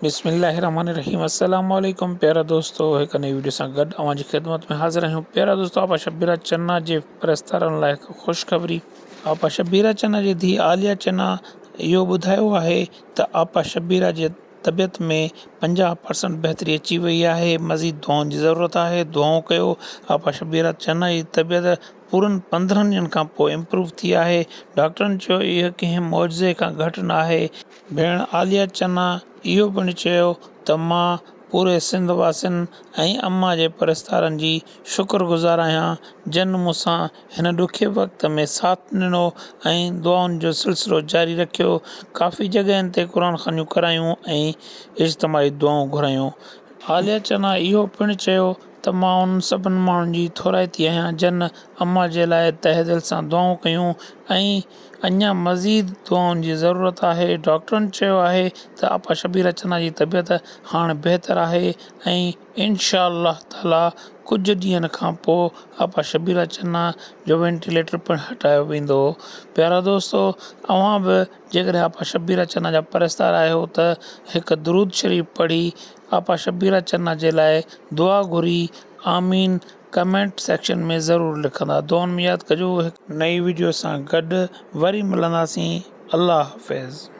बिस्मिल्लाहिर्रहमानिर्रहीम। अस्सलाम वालेकुम प्यारा दोस्तों, एक नई वीडियो सां गॾु अवांजी ख़िदमत में हाज़िर आहियूं। प्यारा दोस्तों, आपा शब्बीरा चन्ना जे परस्तारनि लाइ हिकु ख़ुशख़बरी। आपा शब्बीरा चन्ना जी धीउ आलिया चन्ना इहो ॿुधायो आहे त आपा शब्बीरा जे तबियत में 50% बहितरी अची वई आहे। मज़ीद दुआउनि जी ज़रूरत आहे, दुआऊं कयो। आपा शब्बीरा चन्ना जी तबियत पूरनि 15 ॾींहंनि खां पोइ इम्प्रूव थी आहे। डॉक्टरनि चयो इहो कंहिं मौजज़े खां घटि न आहे। भेण आलिया चन्ना इहो पिणु चयो त मां पूरे सिंध वासियुनि ऐं अम्मा जे परस्तारनि जी शुक्रगुज़ार आहियां जिन मूंसां हिन ॾुखे वक़्त में साथ ॾिनो ऐं दुआउनि जो सिलसिलो जारी रखियो। काफ़ी जॻहियुनि ते क़ुरान ख़ानियूं करायूं ऐं इज्तिमाही दुआऊं घुरायूं। आलिया चन्ना इहो पिणु चयो त मां उन सभिनी माण्हुनि जी थोराइती आहियां जिन अम्मा जे लाइ तहे दिलि सां दुआऊं कयूं ऐं अञा मज़ीद दुआउनि जी ज़रूरत आहे। डॉक्टरनि चयो आहे त आपा शब्बीरा चन्ना जी तबियत हाणे बहितरु आहे ऐं इंशा अल्लाह ताला कुझु ॾींहंनि खां पोइ आपा शब्बीरा चन्ना जो वेंटिलेटर पिणु हटायो वेंदो। प्यारा दोस्तो, अव्हां बि जेकॾहिं आपा शब्बीरा चन्ना जा परस्तार आहियो त हिकु दुरूद शरीफ़ पढ़ी आपा शब्बीरा चन्ना जे लाइ दुआ घुरी आमीन कमेंट सेक्शन में ज़रूरु लिखंदा। दुआउनि में यादि कजो। हिकु नई वीडियो सां गॾु वरी मिलंदासीं। अल्लाह हाफ़िज़।